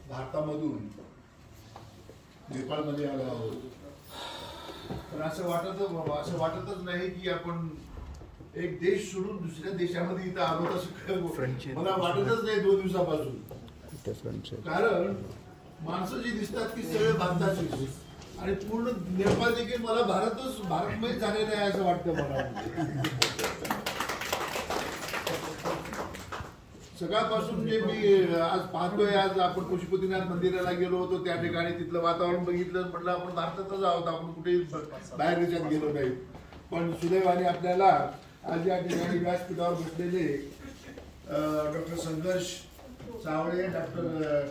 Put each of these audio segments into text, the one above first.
भारतामधून नेपाळमध्ये आलो आहोत. पण असं वाटतच नाही की आपण एक देश सोडून दुसऱ्या देशामध्ये इथं आलो. असं मला वाटतच नाही 2 दिवसापासून. कारण माणसं जी दिसतात ती सगळे भारताची आणि पूर्ण नेपाळ देखील मला भारतमय झालेलं आहे असं वाटतं मला. सकाळपासून जे मी आज पाहतोय, आज आपण पशुपतीनाथ मंदिराला गेलो होतो, त्या ठिकाणी तिथलं वातावरण बघितलं, म्हटलं आपण भारतातच आहोत, आपण कुठेही बाहेर देशात गेलो नाही. पण सुदैवाने आपल्याला आज या ठिकाणी व्यासपीठावर बसलेले डॉक्टर संघर्ष सावळे, डॉक्टर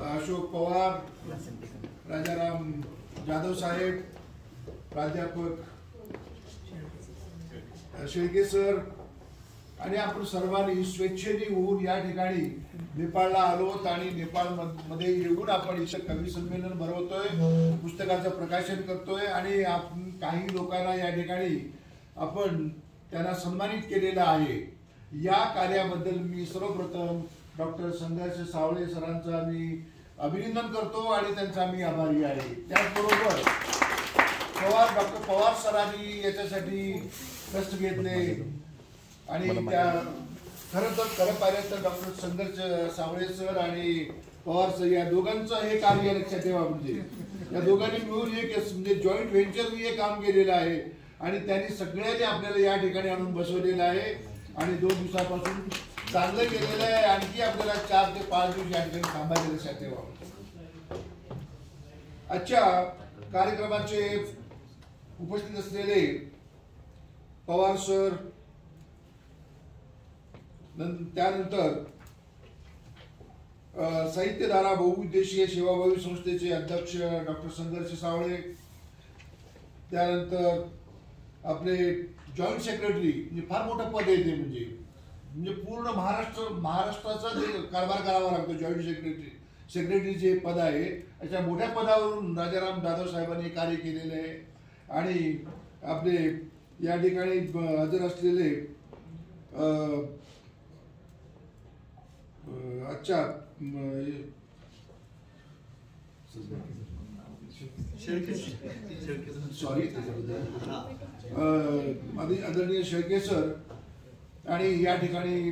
अशोक पवार, राजाराम जाधव साहेब, प्राध्यापक शेळके सर आणि आपण सर्वांनी स्वेच्छेने होऊन या ठिकाणी नेपाळला आलोत आणि नेपाळमध्ये येऊन आपण इथं कवी संमेलन भरवतोय, पुस्तकाचं प्रकाशन करतोय आणि काही लोकांना या ठिकाणी आपण त्यांना सन्मानित केलेलं आहे. या कार्याबद्दल मी सर्वप्रथम डॉक्टर संघर्ष सावळे सरांचा मी अभिनंदन करतो आणि त्यांचा मी आभारी आहे. त्याचबरोबर डॉक्टर पवार सरांनी याच्यासाठी कष्ट घेतले आणि त्या खरं पाहिलं तर डॉक्टर संघर्ष सावळे सर आणि पवार सर या दोघांचं हे कार्य लक्षात ठेवा. म्हणजे या दोघांनी मिळून एक म्हणजे जॉईंट व्हेंचरनी हे काम केलेलं आहे आणि त्यांनी सगळ्यांनी आपल्याला या ठिकाणी आणून बसवलेलं आहे आणि 2 दिवसापासून चांगलं केलेलं आहे. आणखी आपल्याला 4 ते 5 दिवस या ठिकाणी थांबायचं लक्षात ठेवा. आजच्या कार्यक्रमाचे उपस्थित असलेले पवार सर, त्यानंतर साहित्यधारा बहुउद्देशीय सेवाभावी संस्थेचे अध्यक्ष डॉक्टर संघर्ष सावळे, त्यानंतर आपले जॉईंट सेक्रेटरी, म्हणजे फार मोठं पद आहे ते, म्हणजे पूर्ण महाराष्ट्राचा जे कारभार करावा लागतो, जॉईंट सेक्रेटरी जे पद आहे अशा मोठ्या पदावरून राजाराम जाधव साहेबांनी कार्य केलेले आहे. आणि आपले या ठिकाणी हजर असलेले आदरणीय शेळके सर आणि या ठिकाणी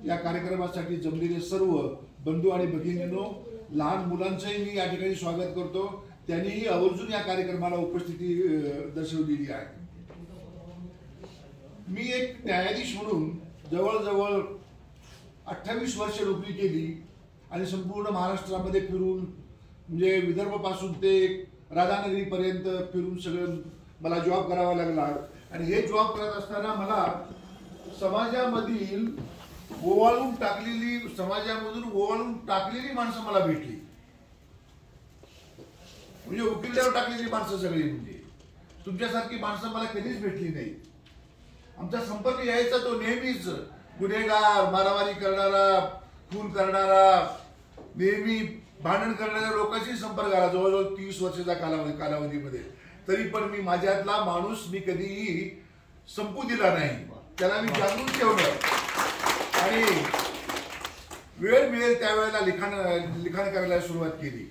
या कार्यक्रमासाठी जमलेले सर्व बंधू आणि भगिनींनो, लहान मुलांचंही मी या ठिकाणी स्वागत करतो. त्यांनीही आवर्जून या कार्यक्रमाला उपस्थिती दर्शवलेली आहे. मी एक न्यायाधीश म्हणून जवळजवळ 28 वर्ष नोकरी केली आणि संपूर्ण महाराष्ट्रामध्ये फिरून, म्हणजे विदर्भापासून ते राधानगरीपर्यंत फिरून सगळं मला जॉब करावा लागला. आणि हे जॉब करत असताना मला समाजामधून ओवाळून टाकलेली माणसं मला भेटली. म्हणजे उकिरड्यावर टाकलेली माणसं सगळी, म्हणजे तुमच्यासारखी माणसं मला कधीच भेटली नाही. आमचा संपर्क यायचा तो नेहमीच गुन्हेगार, मारामारी करणारा, खून करणारा, नेहमी भांडण करणाऱ्या लोकांशी संपर्क आला जवळजवळ 30 वर्षाच्या कालावधीमध्ये. तरी पण मी माझ्यातला माणूस मी कधीही संपू दिला नाही, त्याला मी जाणून ठेवलं आणि वेळ मिळेल त्यावेळेला लिखाण करायला सुरुवात केली.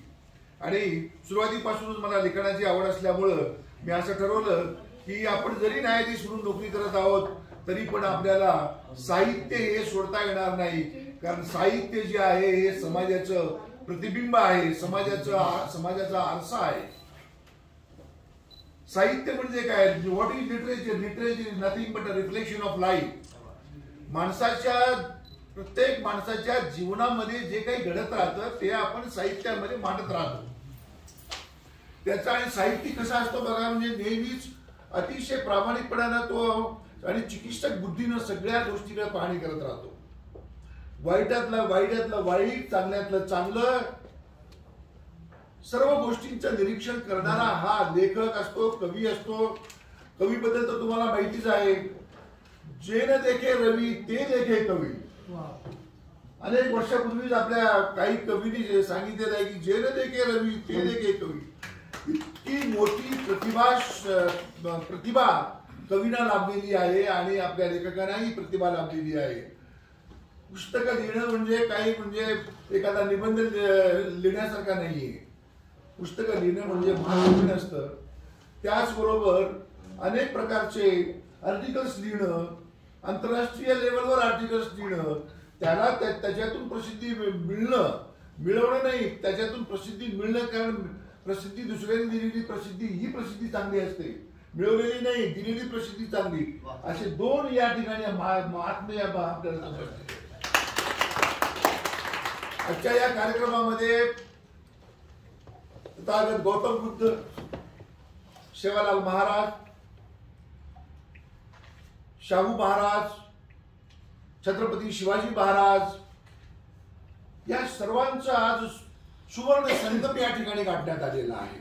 आणि सुरुवातीपासूनच मला लिखाणाची आवड असल्यामुळं मी असं ठरवलं की आपण जरी न्यायाधीश म्हणून नोकरी करत आहोत तरी पण आपल्याला साहित्य हे सोडता येणार नाही. कारण साहित्य जे आहे हे समाजाचं प्रतिबिंब आहे, समाजाचा आरसा आहे. साहित्य म्हणजे काय? What is literature? Literature is nothing but a reflection of life. प्रत्येक माणसाच्या जीवनामध्ये जे काही घडत राहतं ते आपण साहित्यामध्ये मांडत राहतो. त्याचा आणि साहित्य कसा असतो बघा, म्हणजे नेहमीच अतिशय प्रामाणिकपणानं तो आणि चिकित्सक बुद्धीनं सगळ्या गोष्टीकडे पाहणी करत राहतो. वाईटातलं वाईट, चांगल्यातलं चांगलं, सर्व गोष्टींचं निरीक्षण करणारा हा लेखक असतो, कवी असतो. कवीबद्दल तर तुम्हाला माहितीच आहे, जे न देखे रवी ते देखे कवी. अनेक वर्षापूर्वीच आपल्या काही कवींनी सांगितलेलं आहे की जे न देखे रवी ते देखे कवी. इतकी मोठी प्रतिभा कवींना लाभलेली आहे आणि आपल्या लेखकांनाही प्रतिभा लाभलेली आहे. पुस्तकं लिहिणं म्हणजे काही म्हणजे एखादा निबंध लिहिण्यासारखा नाहीये. पुस्तकं लिहिणं म्हणजे महान असतं. त्याचबरोबर अनेक प्रकारचे आर्टिकल्स लिहिणं, आंतरराष्ट्रीय लेवलवर आर्टिकल्स लिहिणं, त्याला त्याच्यातून प्रसिद्धी मिळवणं नाही, त्याच्यातून प्रसिद्धी मिळणं. कारण प्रसिद्धी दुसऱ्याने दिलेली प्रसिद्धी ही प्रसिद्धी चांगली असते, मिळवलेली नाही, दिलेली प्रसिद्धी चांगली. असे दोन या ठिकाणी महात्म्य आपल्याला समजते. आजच्या या कार्यक्रमामध्ये तथागत गौतम बुद्ध, सेवालाल महाराज, शाहू महाराज, छत्रपती शिवाजी महाराज या सर्वांचा आज सुवर्ण संगम या ठिकाणी गाठण्यात आलेला आहे.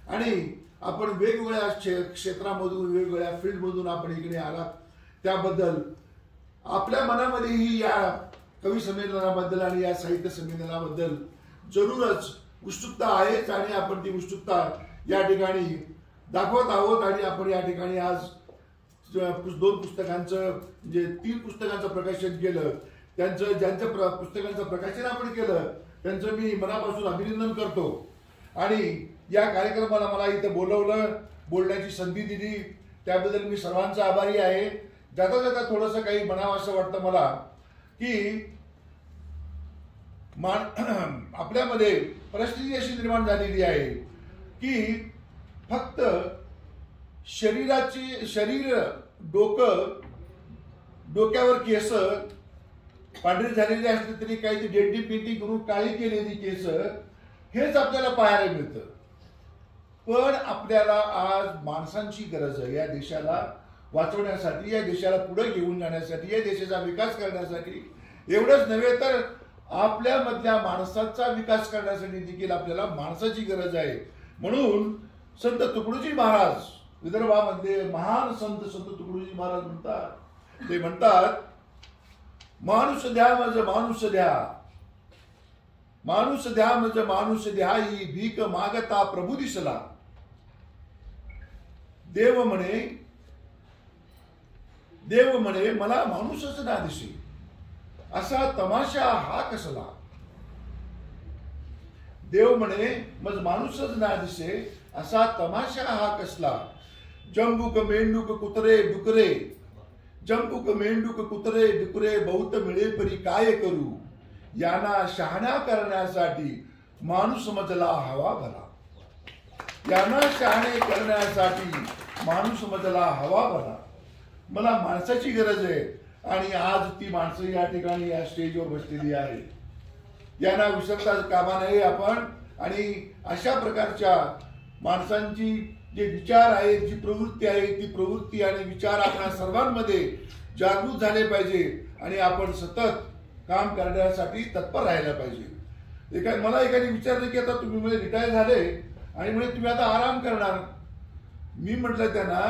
आणि आपण वेगवेगळ्या क्षेत्रामधून, वेगवेगळ्या फील्डमधून आपण इकडे आलात, त्याबद्दल आपल्या मनामध्येही या कवी संमेलनाबद्दल आणि या साहित्य संमेलनाबद्दल जरूरच उत्सुकता आहेच. आणि आपण ती उत्सुकता या ठिकाणी दाखवत आहोत. आणि आपण या ठिकाणी आज 2 पुस्तकांचं, जे 3 पुस्तकांचं प्रकाशन केलं, ज्यांच्या पुस्तकांचं प्रकाशन आपण केलं त्यांचं मी मनापासून अभिनंदन करतो. आणि या कार्यक्रमाला मला इथं बोलवलं, बोलण्याची संधी दिली, त्याबद्दल मी सर्वांचा आभारी आहे. जाता जाता थोडंसं काही म्हणावं असं वाटतं मला की आपल्यामध्ये परिस्थिती अशी निर्माण झालेली आहे की फक्त शरीर, डोक्यावर केस पांढरी झालेली असली तरी काही डेंटी पेंटी करून काळी केलेली केस हेच आपल्याला पाहायला मिळतं. पण आपल्याला आज माणसांची गरज आहे. या देशाला वाचवण्यासाठी, या देशाला पुढे घेऊन जाण्यासाठी, या देशाचा विकास करण्यासाठी, एवढंच नव्हे तर आपल्यामधल्या माणसाचा विकास करण्यासाठी देखील आपल्याला माणसाची गरज आहे. म्हणून संत तुकडोजी महाराज, विदर्भामध्ये महान संत तुकडोजी महाराज म्हणतात, माणूस द्या मज माणूस द्या, माणूस द्या मज माणूस द्या, ही भीक मागता प्रभू दिसला. देव म्हणे मला माणूसच ना दिसे, असा तमाशा हा कसला. देव म्हणे मज माणूसच ना दिसे, असा तमाशा हा कसला. जंबुक मेंढूक कुत्रे डुकरे, जंबुक मेंढूक कुत्रे डुकरे, बहुत मिळे परी काय करू. यांना शहाणा करण्यासाठी माणूस मजला हवा भरा. यांना शहाणे करण्यासाठी माणूस मजला हवा भरा. मला माणसाची गरज आहे. आणि आज ती माणसं या ठिकाणी या स्टेजवर बसलेली आहे. यांना विसरता कामा नये आपण. आणि अशा प्रकारच्या माणसांची जे विचार आहेत, जी प्रवृत्ती आहे, ती प्रवृत्ती आणि विचार आपल्या सर्वांमध्ये जागृत झाले पाहिजे. आणि आपण सतत काम करण्यासाठी तत्पर राहायला पाहिजे. मला एकाने विचारलं की आता तुम्ही रिटायर झाले आणि म्हणजे तुम्ही आता आराम करणार. मी म्हटलं त्यांना